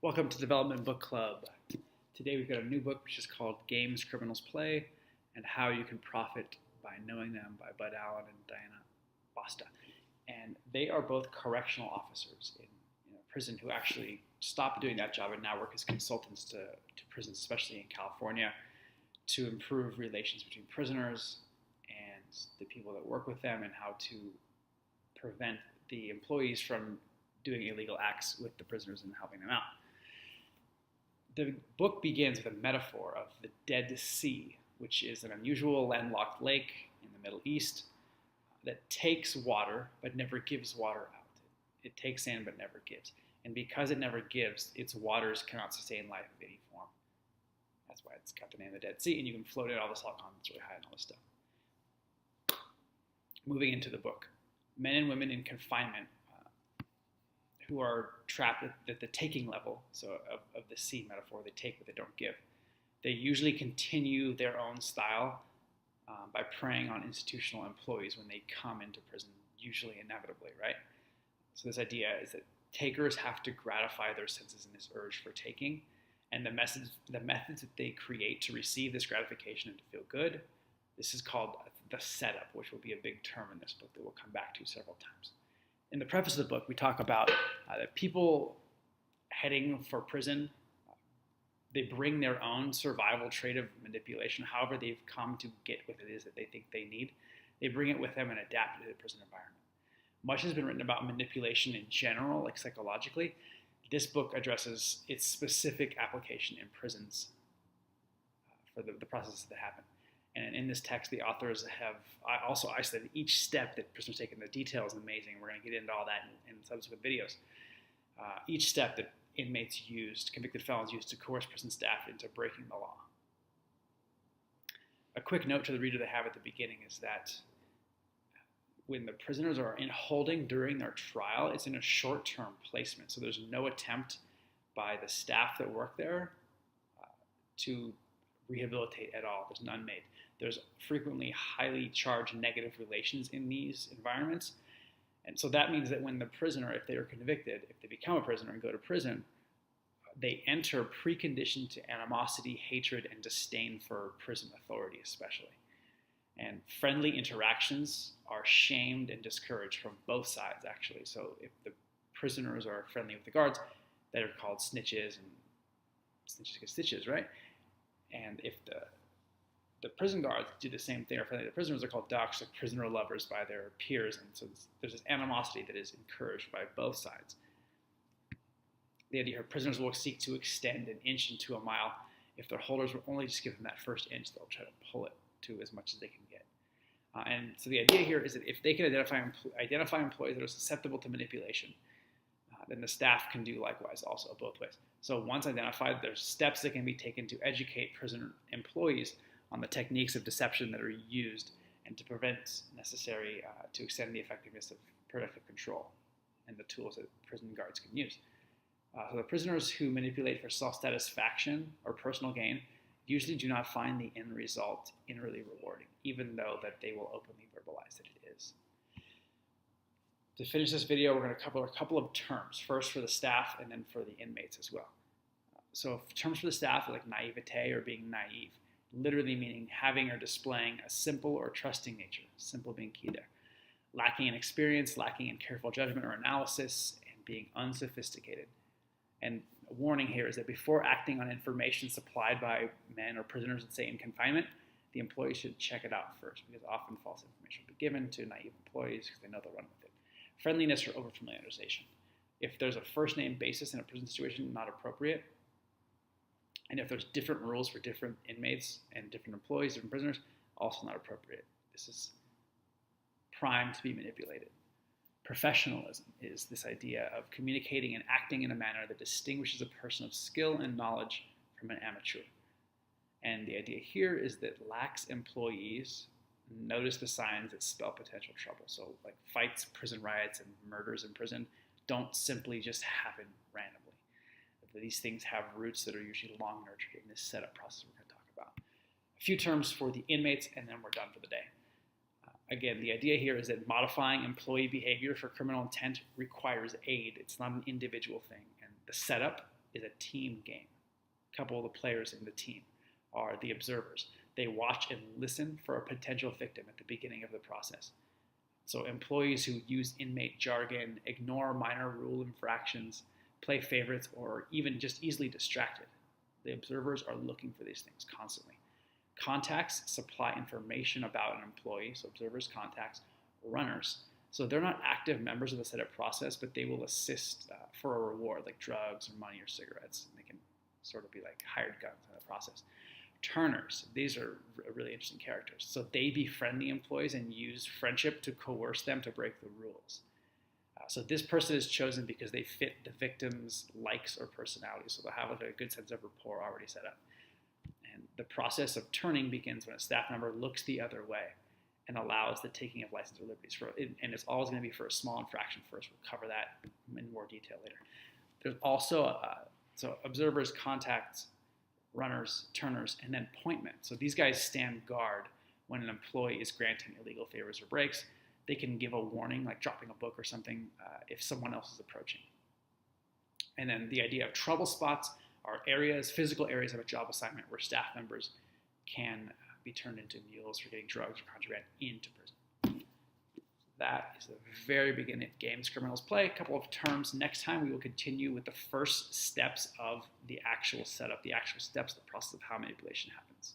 Welcome to Development Book Club. Today we've got a new book which is called Games Criminals Play and How You Can Profit by Knowing Them by Bud Allen and Diana Basta. And they are both correctional officers in a prison who actually stopped doing that job and now work as consultants to prisons, especially in California, to improve relations between prisoners and the people that work with them and how to prevent the employees from doing illegal acts with the prisoners and helping them out. The book begins with a metaphor of the Dead Sea, which is an unusual landlocked lake in the Middle East that takes water but never gives water out. It takes in but never gives. And because it never gives, its waters cannot sustain life of any form. That's why it's got the name of the Dead Sea, and you can float in all the salt content really high and all this stuff. Moving into the book, men and women in confinement who are trapped at the taking level, so of the sea metaphor, they take but they don't give. They usually continue their own style by preying on institutional employees when they come into prison, usually inevitably, right? So this idea is that takers have to gratify their senses in this urge for taking, and the methods that they create to receive this gratification and to feel good, this is called the setup, which will be a big term in this book that we'll come back to several times. In the preface of the book, we talk about that people heading for prison, they bring their own survival trait of manipulation, however they've come to get what it is that they think they need. They bring it with them and adapt it to the prison environment. Much has been written about manipulation in general, like psychologically. This book addresses its specific application in prisons for the processes that happen. And in this text, the authors have also isolated each step that prisoners take, and the detail is amazing. We're going to get into all that in subsequent videos. Each step that inmates used, convicted felons used to coerce prison staff into breaking the law. A quick note to the reader they have at the beginning is that when the prisoners are in holding during their trial, it's in a short-term placement. So there's no attempt by the staff that work there to rehabilitate at all. There's none made. There's frequently highly charged negative relations in these environments. And so that means that when the prisoner, if they are convicted, if they become a prisoner and go to prison, they enter preconditioned to animosity, hatred, and disdain for prison authority especially. And friendly interactions are shamed and discouraged from both sides, actually. So if the prisoners are friendly with the guards, that are called snitches, and snitches get stitches, right? And if the prison guards do the same thing, or friendly, the prisoners are called docs, like prisoner lovers by their peers, and so there's this animosity that is encouraged by both sides. The idea here, prisoners will seek to extend an inch into a mile. If their holders will only just give them that first inch, they'll try to pull it to as much as they can get. And so the idea here is that if they can identify employees that are susceptible to manipulation, then the staff can do likewise also both ways. So once identified, there's steps that can be taken to educate prison employees on the techniques of deception that are used and to prevent necessary to extend the effectiveness of productive control and the tools that prison guards can use. So the prisoners who manipulate for self-satisfaction or personal gain usually do not find the end result inwardly rewarding, even though that they will openly verbalize that it is. To finish this video, we're going to cover a couple of terms, first for the staff and then for the inmates as well. So terms for the staff are like naivete or being naive, literally meaning having or displaying a simple or trusting nature, simple being key there. Lacking in experience, lacking in careful judgment or analysis, and being unsophisticated. And a warning here is that before acting on information supplied by men or prisoners, let's say in confinement, the employee should check it out first, because often false information will be given to naive employees because they know they'll run with it. Friendliness or overfamiliarization. If there's a first name basis in a prison situation, not appropriate. And if there's different rules for different inmates and different employees, different prisoners, also not appropriate. This is primed to be manipulated. Professionalism is this idea of communicating and acting in a manner that distinguishes a person of skill and knowledge from an amateur. And the idea here is that lax employees notice the signs that spell potential trouble. So like fights, prison riots, and murders in prison don't simply just happen randomly. These things have roots that are usually long nurtured in this setup process we're going to talk about. A few terms for the inmates, and then we're done for the day. Again, the idea here is that modifying employee behavior for criminal intent requires aid. It's not an individual thing. And the setup is a team game. A couple of the players in the team are the observers. They watch and listen for a potential victim at the beginning of the process. So employees who use inmate jargon, ignore minor rule infractions, play favorites, or even just easily distracted. The observers are looking for these things constantly. Contacts supply information about an employee, so observers, contacts, runners. So they're not active members of the setup process, but they will assist for a reward, like drugs or money or cigarettes. And they can sort of be like hired guns in the process. Turners, these are really interesting characters. So they befriend the employees and use friendship to coerce them to break the rules. So this person is chosen because they fit the victim's likes or personality. So they'll have like a good sense of rapport already set up. And the process of turning begins when a staff member looks the other way and allows the taking of license or liberties. And it's always going to be for a small infraction first. We'll cover that in more detail later. There's also, so observers, contacts, runners, turners, and then pointmen. So these guys stand guard when an employee is granting illegal favors or breaks. They can give a warning, like dropping a book or something, if someone else is approaching. And then the idea of trouble spots are areas, physical areas of a job assignment where staff members can be turned into mules for getting drugs or contraband into prison. That is the very beginning of games criminals play. A couple of terms. Next time we will continue with the first steps of the actual setup, the actual steps, the process of how manipulation happens.